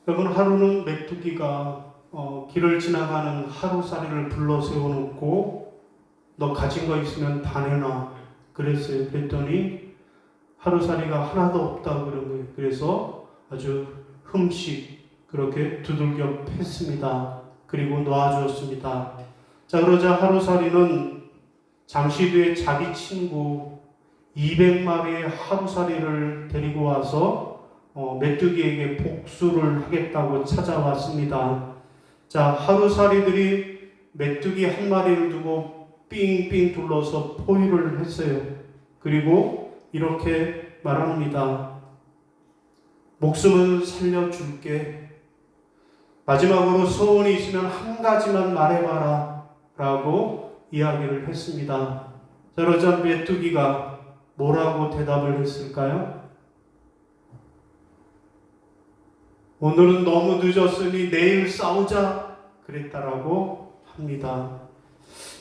여러분, 하루는 메뚜기가 길을 지나가는 하루살이를 불러 세워놓고 너 가진 거 있으면 다 내놔 그랬어요. 그랬더니 하루살이가 하나도 없다고 그런 거예요. 그래서 아주 흠식 그렇게 두들겨 팼습니다. 그리고 놓아주었습니다. 자, 그러자 하루살이는 잠시 뒤에 자기 친구 200마리의 하루살이를 데리고 와서 메뚜기에게 복수를 하겠다고 찾아왔습니다. 자, 하루살이들이 메뚜기 한 마리를 두고 삥삥 둘러서 포위를 했어요. 그리고 이렇게 말합니다. 목숨은 살려줄게. 마지막으로 소원이 있으면 한 가지만 말해봐라 라고 이야기를 했습니다. 자, 그러자 메뚜기가 뭐라고 대답을 했을까요? 오늘은 너무 늦었으니 내일 싸우자 그랬다라고 합니다.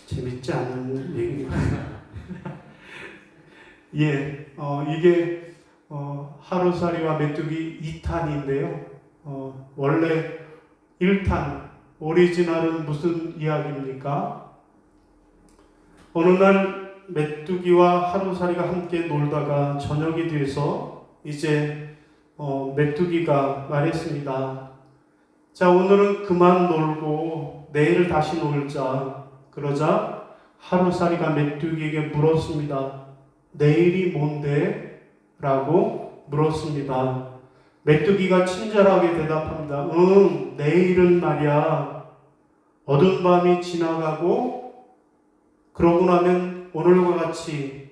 재밌지 않은 얘기입니다. 예, 이게 하루살이와 메뚜기 2탄인데요. 원래 1탄 오리지널은 무슨 이야기입니까? 어느 날 메뚜기와 하루살이가 함께 놀다가 저녁이 돼서 이제 메뚜기가 말했습니다. 자, 오늘은 그만 놀고 내일 다시 놀자. 그러자 하루살이가 메뚜기에게 물었습니다. 내일이 뭔데? 라고 물었습니다. 메뚜기가 친절하게 대답합니다. 내일은 말이야. 어두운 밤이 지나가고 그러고 나면 오늘과 같이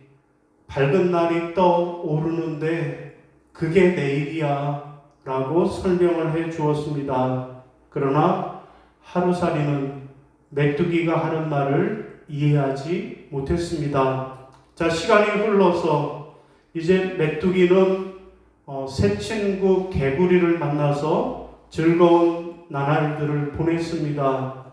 밝은 날이 떠오르는데 그게 내일이야 라고 설명을 해 주었습니다. 그러나 하루살이는 메뚜기가 하는 말을 이해하지 못했습니다. 자, 시간이 흘러서 이제 메뚜기는 새 친구 개구리를 만나서 즐거운 나날들을 보냈습니다.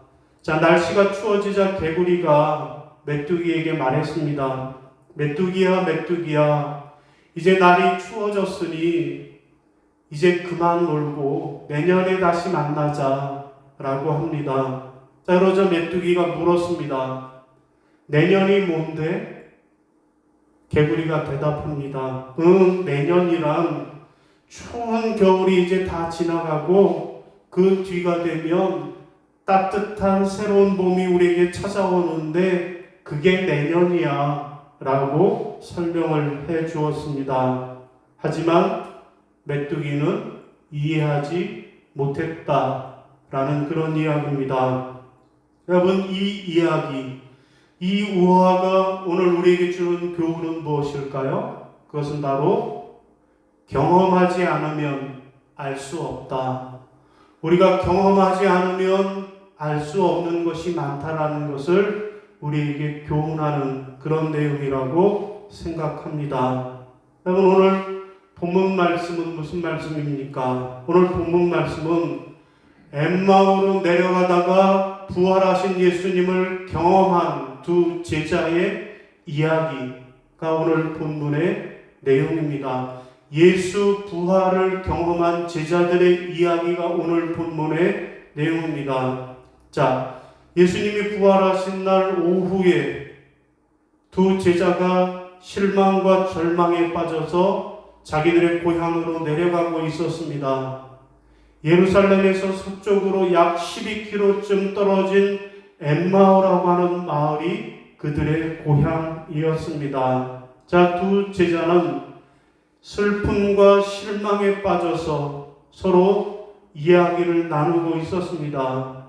자, 날씨가 추워지자 개구리가 메뚜기에게 말했습니다. 메뚜기야, 메뚜기야, 이제 날이 추워졌으니 이제 그만 놀고 내년에 다시 만나자 라고 합니다. 자, 그러자 메뚜기가 물었습니다. 내년이 뭔데? 개구리가 대답합니다. 내년이란 추운 겨울이 이제 다 지나가고 그 뒤가 되면 따뜻한 새로운 봄이 우리에게 찾아오는데 그게 내년이야 라고 설명을 해 주었습니다. 하지만 메뚜기는 이해하지 못했다라는 그런 이야기입니다. 여러분, 이 이야기, 이 우화가 오늘 우리에게 주는 교훈은 무엇일까요? 그것은 바로 경험하지 않으면 알 수 없다. 우리가 경험하지 않으면 알 수 없는 것이 많다라는 것을 우리에게 교훈하는 그런 내용이라고 생각합니다. 여러분, 오늘 본문 말씀은 무슨 말씀입니까? 오늘 본문 말씀은 엠마오로 내려가다가 부활하신 예수님을 경험한 두 제자의 이야기가 오늘 본문의 내용입니다. 예수 부활을 경험한 제자들의 이야기가 오늘 본문의 내용입니다. 자, 예수님이 부활하신 날 오후에 두 제자가 실망과 절망에 빠져서 자기들의 고향으로 내려가고 있었습니다. 예루살렘에서 서쪽으로 약 12km쯤 떨어진 엠마오라고 하는 마을이 그들의 고향이었습니다. 자, 두 제자는 슬픔과 실망에 빠져서 서로 이야기를 나누고 있었습니다.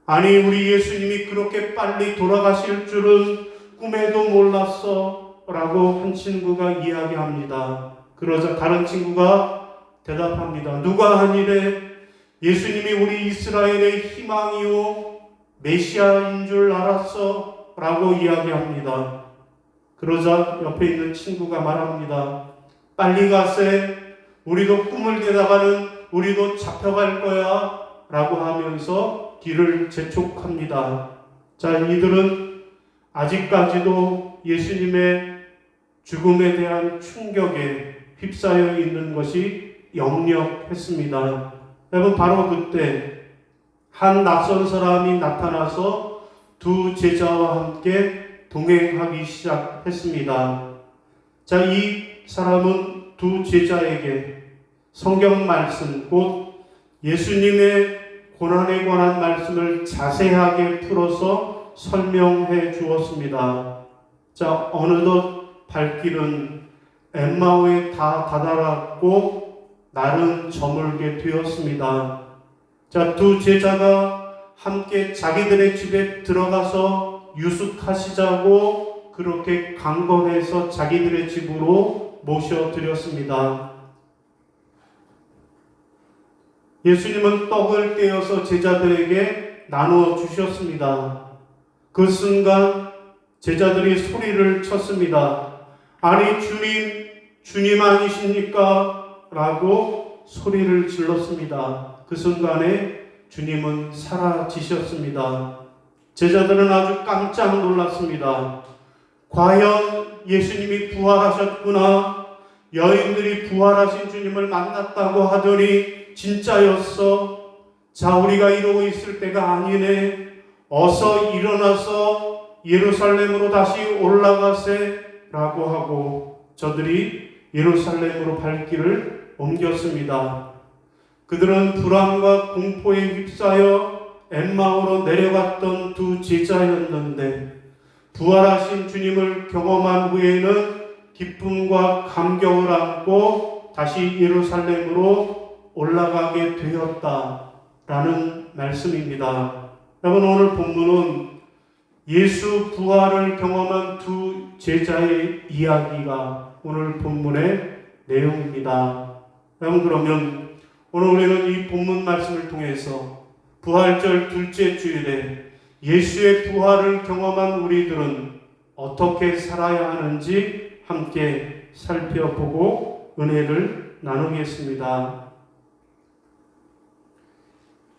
아니, 우리 예수님이 그렇게 빨리 돌아가실 줄은 꿈에도 몰랐어 라고 한 친구가 이야기합니다. 그러자 다른 친구가 대답합니다. 누가 하니래? 예수님이 우리 이스라엘의 희망이요 메시아인 줄 알았어 라고 이야기합니다. 그러자 옆에 있는 친구가 말합니다. 빨리 가세. 우리도 꿈을 대다가는 우리도 잡혀갈 거야 라고 하면서 길을 재촉합니다. 자, 이들은 아직까지도 예수님의 죽음에 대한 충격에 휩싸여 있는 것이 역력했습니다. 여러분, 바로 그때 한 낯선 사람이 나타나서 두 제자와 함께 동행하기 시작했습니다. 자, 이 사람은 두 제자에게 성경 말씀, 곧 예수님의 고난에 관한 말씀을 자세하게 풀어서 설명해 주었습니다. 자, 어느덧 발길은 엠마오에 다 다다랐고 날은 저물게 되었습니다. 자, 두 제자가 함께 자기들의 집에 들어가서 유숙하시자고 그렇게 강권해서 자기들의 집으로 모셔드렸습니다. 예수님은 떡을 떼어서 제자들에게 나누어 주셨습니다. 그 순간 제자들이 소리를 쳤습니다. 아니, 주님 아니십니까? 라고 소리를 질렀습니다. 그 순간에 주님은 사라지셨습니다. 제자들은 아주 깜짝 놀랐습니다. 과연 예수님이 부활하셨구나. 여인들이 부활하신 주님을 만났다고 하더니 진짜였어. 자, 우리가 이러고 있을 때가 아니네. 어서 일어나서 예루살렘으로 다시 올라가세 라고 하고 저들이 예루살렘으로 발길을 옮겼습니다. 그들은 불안과 공포에 휩싸여 엠마오로 내려갔던 두 제자였는데 부활하신 주님을 경험한 후에는 기쁨과 감격을 안고 다시 예루살렘으로 올라가게 되었다라는 말씀입니다. 여러분, 오늘 본문은 예수 부활을 경험한 두 제자의 이야기가 오늘 본문의 내용입니다. 여러분, 그러면 오늘 우리는 이 본문 말씀을 통해서 부활절 둘째 주일에 예수의 부활을 경험한 우리들은 어떻게 살아야 하는지 함께 살펴보고 은혜를 나누겠습니다.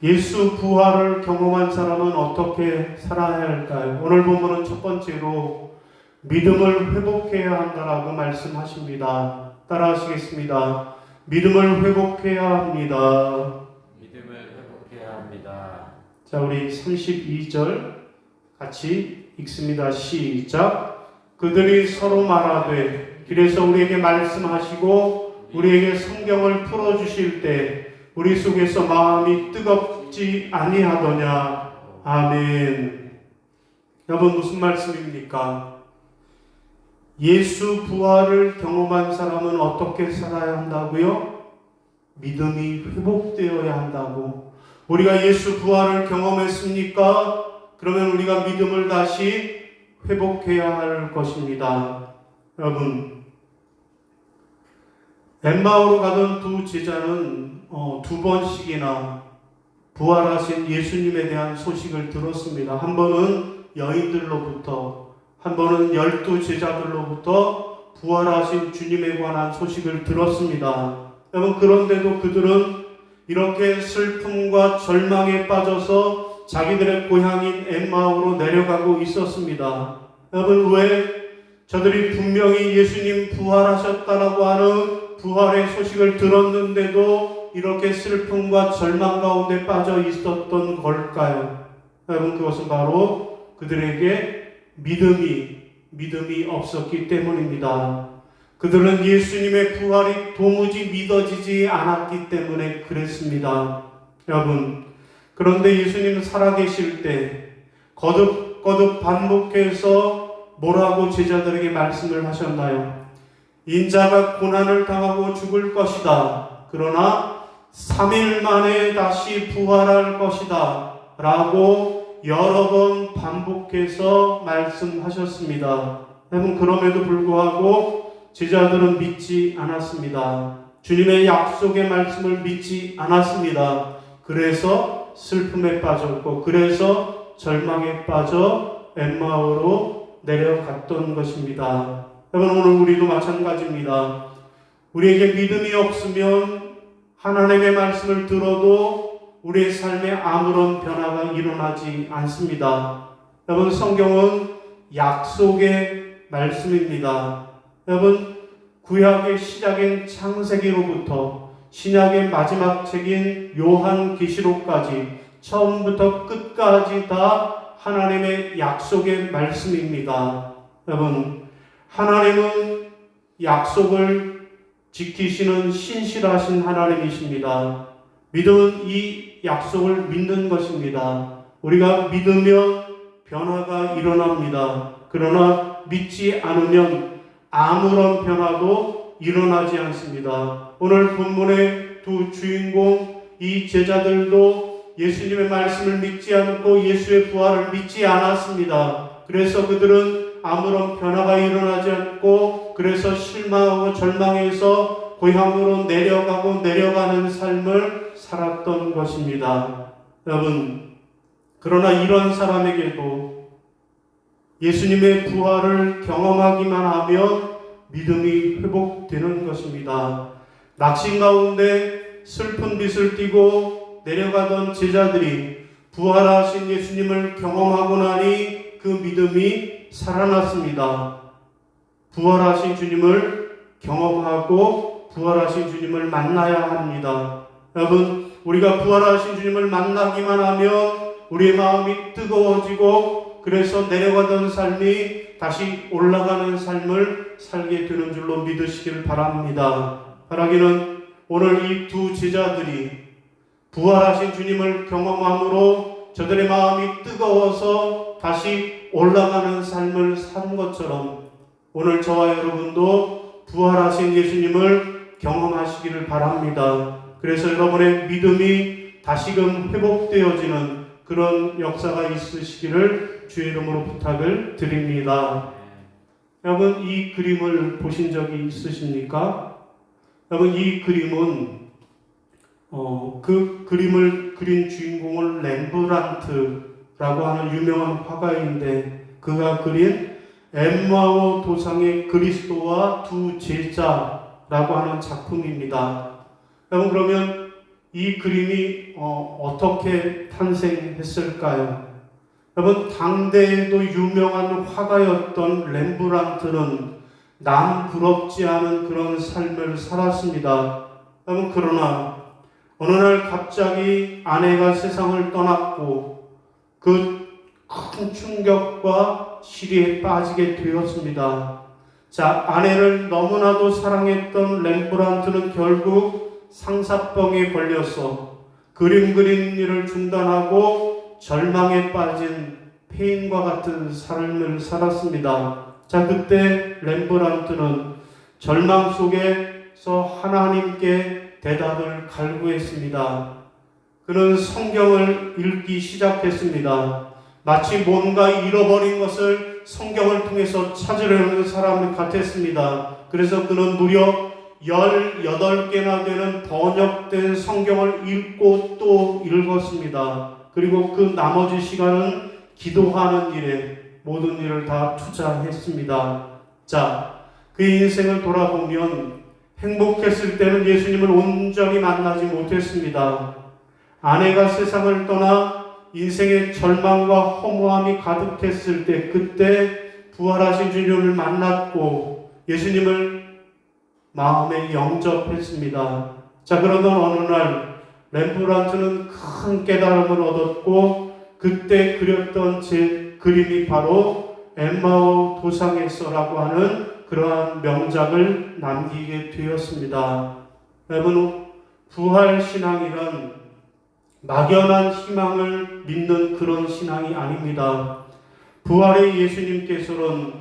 예수 부활을 경험한 사람은 어떻게 살아야 할까요? 오늘 본문은 첫 번째로 믿음을 회복해야 한다라고 말씀하십니다. 따라하시겠습니다. 믿음을 회복해야 합니다. 믿음을 회복해야 합니다. 자, 우리 32절 같이 읽습니다. 시작. 그들이 서로 말하되 길에서 우리에게 말씀하시고 우리에게 성경을 풀어주실 때 우리 속에서 마음이 뜨겁지 아니하더냐. 아멘. 여러분, 무슨 말씀입니까? 예수 부활을 경험한 사람은 어떻게 살아야 한다고요? 믿음이 회복되어야 한다고. 우리가 예수 부활을 경험했습니까? 그러면 우리가 믿음을 다시 회복해야 할 것입니다. 여러분, 엠마오로 가던 두 제자는 두 번씩이나 부활하신 예수님에 대한 소식을 들었습니다. 한 번은 여인들로부터, 한 번은 12 제자들로부터 부활하신 주님에 관한 소식을 들었습니다. 여러분, 그런데도 그들은 이렇게 슬픔과 절망에 빠져서 자기들의 고향인 엠마오로 내려가고 있었습니다. 여러분, 왜 저들이 분명히 예수님 부활하셨다라고 하는 부활의 소식을 들었는데도 이렇게 슬픔과 절망 가운데 빠져 있었던 걸까요? 여러분, 그것은 바로 그들에게 믿음이 없었기 때문입니다. 그들은 예수님의 부활이 도무지 믿어지지 않았기 때문에 그랬습니다. 여러분, 그런데 예수님은 살아계실 때 거듭 반복해서 뭐라고 제자들에게 말씀을 하셨나요? 인자가 고난을 당하고 죽을 것이다. 그러나 3일 만에 다시 부활할 것이다. 라고 여러 번 반복해서 말씀하셨습니다. 여러분, 그럼에도 불구하고 제자들은 믿지 않았습니다. 주님의 약속의 말씀을 믿지 않았습니다. 그래서 슬픔에 빠졌고, 그래서 절망에 빠져 엠마오로 내려갔던 것입니다. 여러분, 오늘 우리도 마찬가지입니다. 우리에게 믿음이 없으면 하나님의 말씀을 들어도 우리의 삶에 아무런 변화가 일어나지 않습니다. 여러분, 성경은 약속의 말씀입니다. 여러분, 구약의 시작인 창세기로부터 신약의 마지막 책인 요한계시록까지 처음부터 끝까지 다 하나님의 약속의 말씀입니다. 여러분, 하나님은 약속을 지키시는 신실하신 하나님이십니다. 믿음은 이 약속을 믿는 것입니다. 우리가 믿으면 변화가 일어납니다. 그러나 믿지 않으면 아무런 변화도 일어나지 않습니다. 오늘 본문의 두 주인공, 이 제자들도 예수님의 말씀을 믿지 않고 예수의 부활을 믿지 않았습니다. 그래서 그들은 아무런 변화가 일어나지 않고 그래서 실망하고 절망해서 고향으로 내려가는 삶을 살았던 것입니다. 여러분, 그러나 이런 사람에게도 예수님의 부활을 경험하기만 하면 믿음이 회복되는 것입니다. 낙심 가운데 슬픈 빛을 띠고 내려가던 제자들이 부활하신 예수님을 경험하고 나니 그 믿음이 살아났습니다. 부활하신 주님을 경험하고 부활하신 주님을 만나야 합니다. 여러분, 우리가 부활하신 주님을 만나기만 하면 우리의 마음이 뜨거워지고 그래서 내려가던 삶이 다시 올라가는 삶을 살게 되는 줄로 믿으시길 바랍니다. 바라기는 오늘 이 두 제자들이 부활하신 주님을 경험함으로 저들의 마음이 뜨거워서 다시 올라가는 삶을 산 것처럼 오늘 저와 여러분도 부활하신 예수님을 경험하시기를 바랍니다. 그래서 여러분의 믿음이 다시금 회복되어지는 그런 역사가 있으시기를 주의 이름으로 부탁을 드립니다. 여러분, 이 그림을 보신 적이 있으십니까? 여러분, 이 그림은 그 그림을 그린 주인공은 렘브란트라고 하는 유명한 화가인데 그가 그린 엠마오 도상의 그리스도와 두 제자라고 하는 작품입니다. 여러분, 그러면 이 그림이 어떻게 탄생했을까요? 여러분, 당대에도 유명한 화가였던 렘브란트는 남 부럽지 않은 그런 삶을 살았습니다. 여러분, 그러나 어느 날 갑자기 아내가 세상을 떠났고 그 큰 충격과 시리에 빠지게 되었습니다. 자, 아내를 너무나도 사랑했던 렘브란트는 결국 상사병에 걸려서 그림 그리는 일을 중단하고 절망에 빠진 폐인과 같은 삶을 살았습니다. 자, 그때 렘브란트는 절망 속에서 하나님께 대답을 갈구했습니다. 그는 성경을 읽기 시작했습니다. 마치 뭔가 잃어버린 것을 성경을 통해서 찾으려는 사람 같았습니다. 그래서 그는 무려 18개나 되는 번역된 성경을 읽고 또 읽었습니다. 그리고 그 나머지 시간은 기도하는 일에 모든 일을 다 투자했습니다. 자, 그 인생을 돌아보면 행복했을 때는 예수님을 온전히 만나지 못했습니다. 아내가 세상을 떠나 인생의 절망과 허무함이 가득했을 때 그때 부활하신 주님을 만났고 예수님을 마음에 영접했습니다. 자, 그러던 어느 날 렘브란트는 큰 깨달음을 얻었고 그때 그렸던 제 그림이 바로 엠마오 도상에서라고 하는 그러한 명작을 남기게 되었습니다. 여러분, 부활신앙이란 막연한 희망을 믿는 그런 신앙이 아닙니다. 부활의 예수님께서는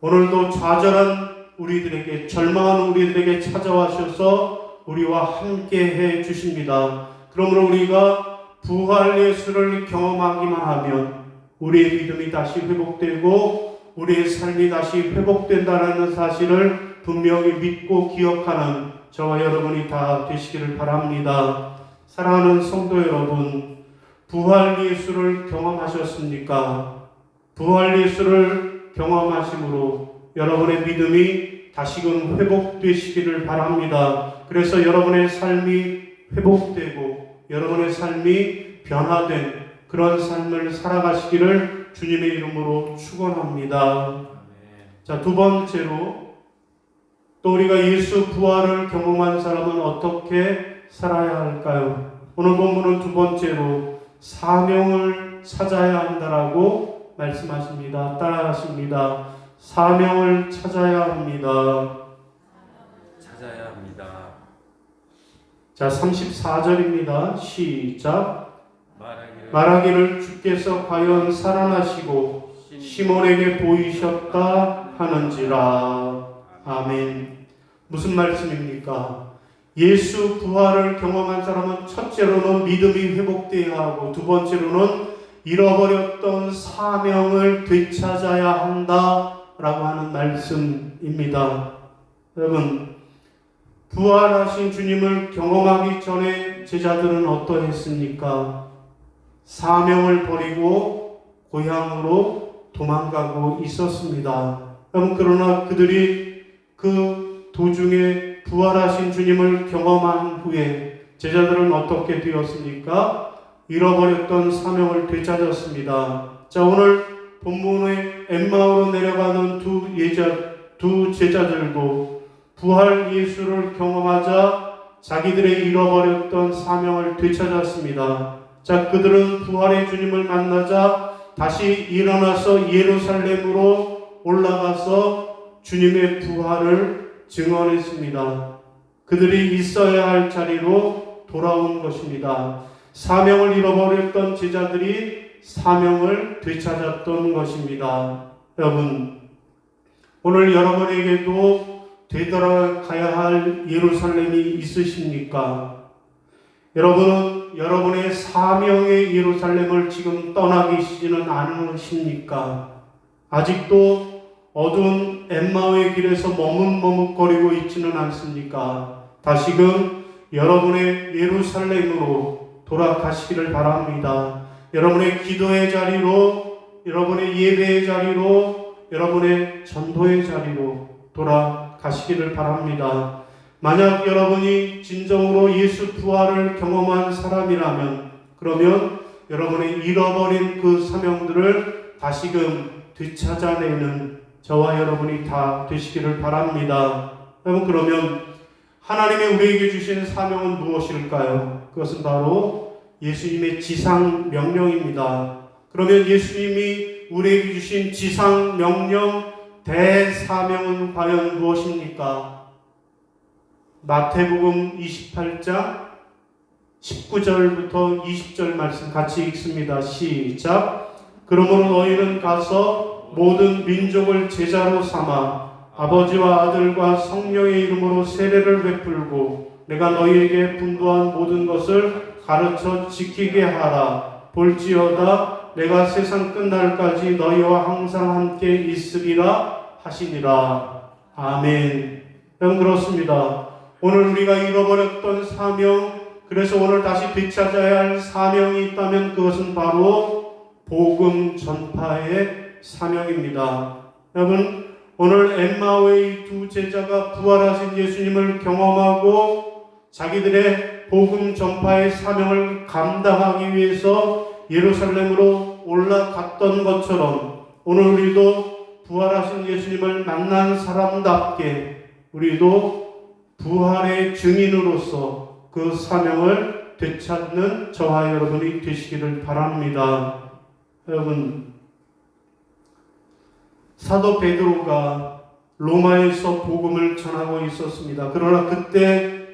오늘도 좌절한 우리들에게, 절망하는 우리들에게 찾아와셔서 우리와 함께 해 주십니다. 그러므로 우리가 부활 예수를 경험하기만 하면 우리의 믿음이 다시 회복되고 우리의 삶이 다시 회복된다는 사실을 분명히 믿고 기억하는 저와 여러분이 다 되시기를 바랍니다. 사랑하는 성도 여러분, 부활 예수를 경험하셨습니까? 부활 예수를 경험하심으로 여러분의 믿음이 다시금 회복되시기를 바랍니다. 그래서 여러분의 삶이 회복되고 여러분의 삶이 변화된 그런 삶을 살아가시기를 주님의 이름으로 축원합니다. 자, 두 번째로 또 우리가 예수 부활을 경험한 사람은 어떻게 살아야 할까요? 오늘 본문은 두 번째로 사명을 찾아야 한다라고 말씀하십니다. 따라하십니다. 사명을 찾아야 합니다. 찾아야 합니다. 자, 34절입니다. 시작. 말하기를 말하기를 주께서 과연 살아나시고 시몬에게 보이셨다 하는지라. 아멘. 무슨 말씀입니까? 예수 부활을 경험한 사람은 첫째로는 믿음이 회복되어야 하고 두 번째로는 잃어버렸던 사명을 되찾아야 한다라고 하는 말씀입니다. 여러분, 부활하신 주님을 경험하기 전에 제자들은 어떠했습니까? 사명을 버리고 고향으로 도망가고 있었습니다. 그러나 그들이 그 도중에 부활하신 주님을 경험한 후에 제자들은 어떻게 되었습니까? 잃어버렸던 사명을 되찾았습니다. 자, 오늘 본문에 엠마오로 내려가는 두 제자들도 부활 예수를 경험하자 자기들의 잃어버렸던 사명을 되찾았습니다. 자, 그들은 부활의 주님을 만나자 다시 일어나서 예루살렘으로 올라가서 주님의 부활을 증언했습니다. 그들이 있어야 할 자리로 돌아온 것입니다. 사명을 잃어버렸던 제자들이 사명을 되찾았던 것입니다. 여러분, 오늘 여러분에게도 되돌아가야 할 예루살렘이 있으십니까? 여러분은 여러분의 사명의 예루살렘을 지금 떠나 계시지는 않으십니까? 아직도 어두운 엠마오의 길에서 머뭇머뭇거리고 있지는 않습니까? 다시금 여러분의 예루살렘으로 돌아가시기를 바랍니다. 여러분의 기도의 자리로, 여러분의 예배의 자리로, 여러분의 전도의 자리로 돌아가시기를 바랍니다. 만약 여러분이 진정으로 예수 부활을 경험한 사람이라면 그러면 여러분의 잃어버린 그 사명들을 다시금 되찾아내는 저와 여러분이 다 되시기를 바랍니다. 여러분, 그러면 하나님의 우리에게 주신 사명은 무엇일까요? 그것은 바로 예수님의 지상 명령입니다. 그러면 예수님이 우리에게 주신 지상 명령 대사명은 과연 무엇입니까? 마태복음 28장 19절부터 20절 말씀 같이 읽습니다. 시작. 그러므로 너희는 가서 모든 민족을 제자로 삼아 아버지와 아들과 성령의 이름으로 세례를 베풀고 내가 너희에게 분부한 모든 것을 가르쳐 지키게 하라. 볼지어다 내가 세상 끝날까지 너희와 항상 함께 있으리라 하시니라. 아멘. 여러분, 그렇습니다. 오늘 우리가 잃어버렸던 사명, 그래서 오늘 다시 되찾아야 할 사명이 있다면 그것은 바로 복음 전파의 사명입니다. 여러분, 오늘 엠마오의 두 제자가 부활하신 예수님을 경험하고 자기들의 복음 전파의 사명을 감당하기 위해서 예루살렘으로 올라갔던 것처럼 오늘 우리도 부활하신 예수님을 만난 사람답게 우리도 부활의 증인으로서 그 사명을 되찾는 저와 여러분이 되시기를 바랍니다. 여러분, 사도 베드로가 로마에서 복음을 전하고 있었습니다. 그러나 그때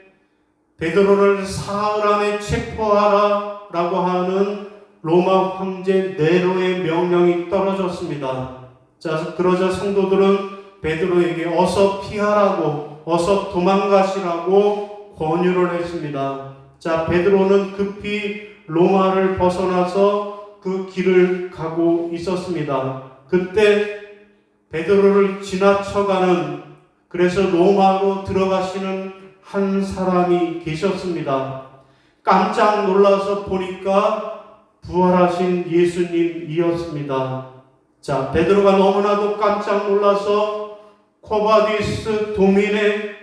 베드로를 사흘 안에 체포하라 라고 하는 로마 황제 네로의 명령이 떨어졌습니다. 자, 그러자 성도들은 베드로에게 어서 피하라고, 어서 도망가시라고 권유를 했습니다. 자, 베드로는 급히 로마를 벗어나서 그 길을 가고 있었습니다. 그때 베드로를 지나쳐가는, 그래서 로마로 들어가시는 한 사람이 계셨습니다. 깜짝 놀라서 보니까 부활하신 예수님이었습니다. 자, 베드로가 너무나도 깜짝 놀라서 코바디스 도민의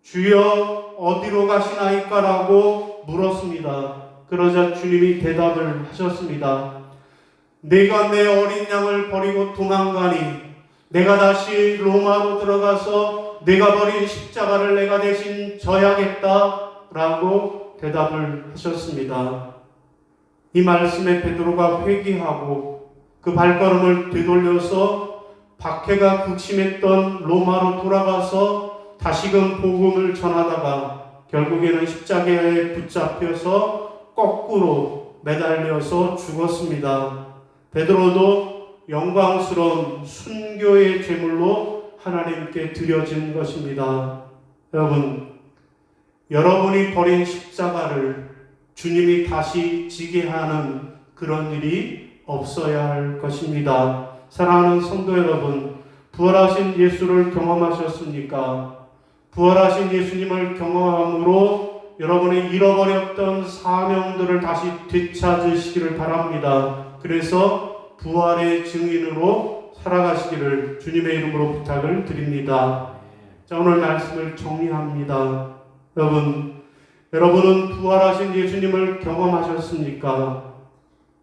주여 어디로 가시나이까라고 물었습니다. 그러자 주님이 대답을 하셨습니다. 내가 내 어린 양을 버리고 도망가니 내가 다시 로마로 들어가서 내가 버린 십자가를 내가 대신 져야겠다라고 대답을 하셨습니다. 이 말씀에 베드로가 회개하고 그 발걸음을 되돌려서 박해가 극심했던 로마로 돌아가서 다시금 복음을 전하다가 결국에는 십자가에 붙잡혀서 거꾸로 매달려서 죽었습니다. 베드로도 영광스러운 순교의 제물로 하나님께 드려진 것입니다. 여러분이 버린 십자가를 주님이 다시 지게 하는 그런 일이 없어야 할 것입니다. 사랑하는 성도 여러분, 부활하신 예수를 경험하셨습니까? 부활하신 예수님을 경험함으로 여러분의 잃어버렸던 사명들을 다시 되찾으시기를 바랍니다. 그래서 부활의 증인으로 살아가시기를 주님의 이름으로 부탁을 드립니다. 자, 오늘 말씀을 정리합니다. 여러분은 부활하신 예수님을 경험하셨습니까?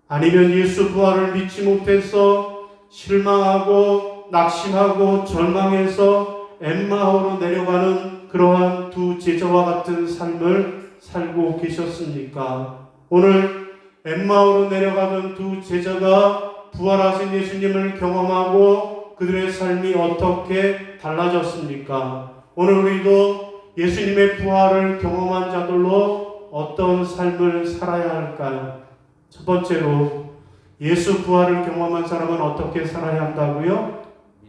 아니면 예수 부활을 믿지 못해서 실망하고 낙심하고 절망해서 엠마오로 내려가는 그러한 두 제자와 같은 삶을 살고 계셨습니까? 오늘 엠마오로 내려가던 두 제자가 부활하신 예수님을 경험하고 그들의 삶이 어떻게 달라졌습니까? 오늘 우리도 예수님의 부활을 경험한 자들로 어떤 삶을 살아야 할까요? 첫 번째로 예수 부활을 경험한 사람은 어떻게 살아야 한다고요?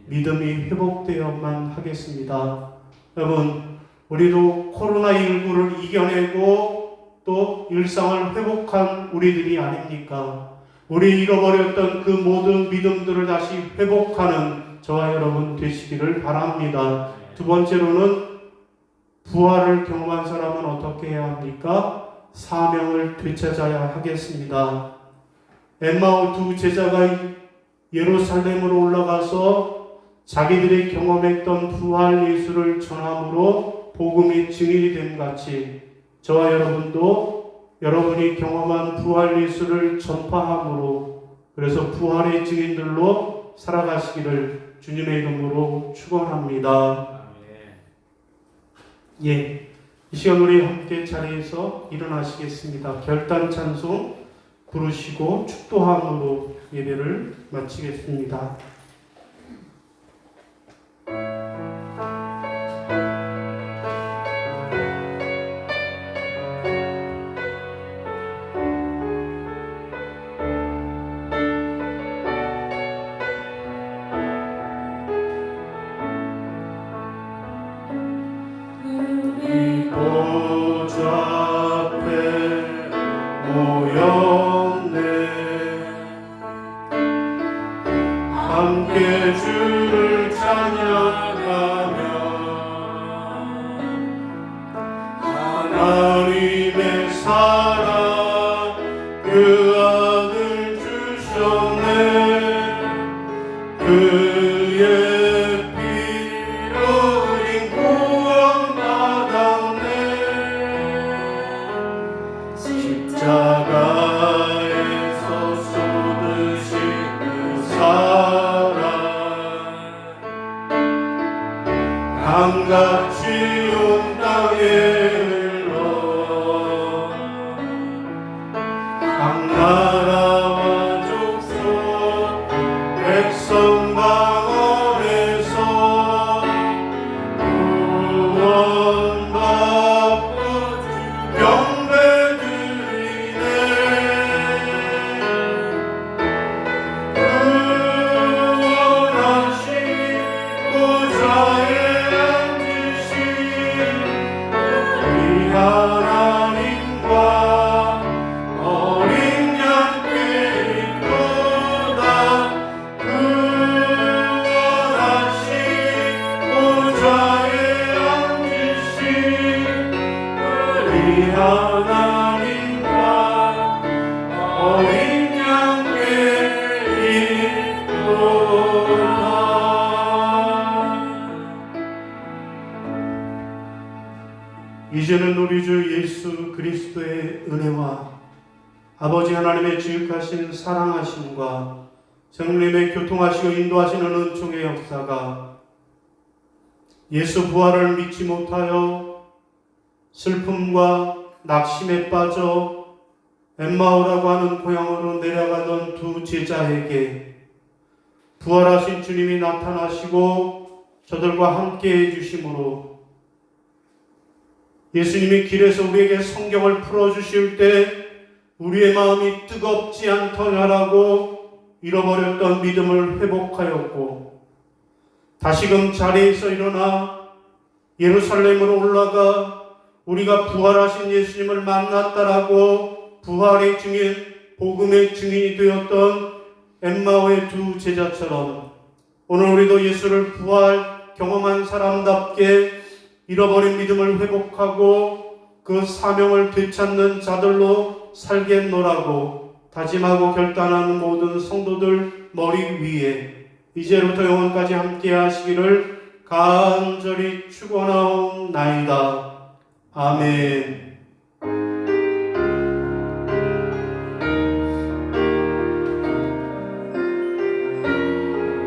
믿음이 회복되어만 하겠습니다. 여러분, 우리도 코로나19를 이겨내고 또 일상을 회복한 우리들이 아닙니까? 우리 잃어버렸던 그 모든 믿음들을 다시 회복하는 저와 여러분 되시기를 바랍니다. 두 번째로는 부활을 경험한 사람은 어떻게 해야 합니까? 사명을 되찾아야 하겠습니다. 엠마오 두 제자가 예루살렘으로 올라가서 자기들이 경험했던 부활 예수를 전함으로 복음이 증인이 됨 같이 저와 여러분도 여러분이 경험한 부활 예수를 전파함으로 그래서 부활의 증인들로 살아가시기를 주님의 이름으로 축원합니다. 예, 이 시간 우리 함께 자리에서 일어나시겠습니다. 결단 찬송 부르시고 축도함으로 예배를 마치겠습니다. 함께 주를 찬양하며 하나님의 사랑 그 아들 주셨네 그의 피로 흘린 구원받았네 십자가에서 쏟으신 그 사랑 강같이 온 땅에 흘러 각 나라와 족속 백성 방언에서 구원받고 주 경배드리네 구원하신 보좌에 앉으신 우리 하나님과 어린 양께 있도다 구원하신 보좌에 앉으신 우리 하나님과 어린 양께 있도다. 이제는 우리 주 예수 그리스도의 은혜와 아버지 하나님의 지극하신 사랑하심과 성령님의 교통하시고 인도하시는 은총의 역사가 예수 부활을 믿지 못하여 슬픔과 낙심에 빠져 엠마오라고 하는 고향으로 내려가던 두 제자에게 부활하신 주님이 나타나시고 저들과 함께 해주심으로 예수님이 길에서 우리에게 성경을 풀어주실 때 우리의 마음이 뜨겁지 않더냐라고 잃어버렸던 믿음을 회복하였고 다시금 자리에서 일어나 예루살렘으로 올라가 우리가 부활하신 예수님을 만났다라고 부활의 증인, 복음의 증인이 되었던 엠마오의 두 제자처럼 오늘 우리도 예수를 부활 경험한 사람답게 잃어버린 믿음을 회복하고 그 사명을 되찾는 자들로 살겠노라고 다짐하고 결단하는 모든 성도들 머리 위에 이제부터 영원까지 함께 하시기를 간절히 축원하옵나이다. 아멘.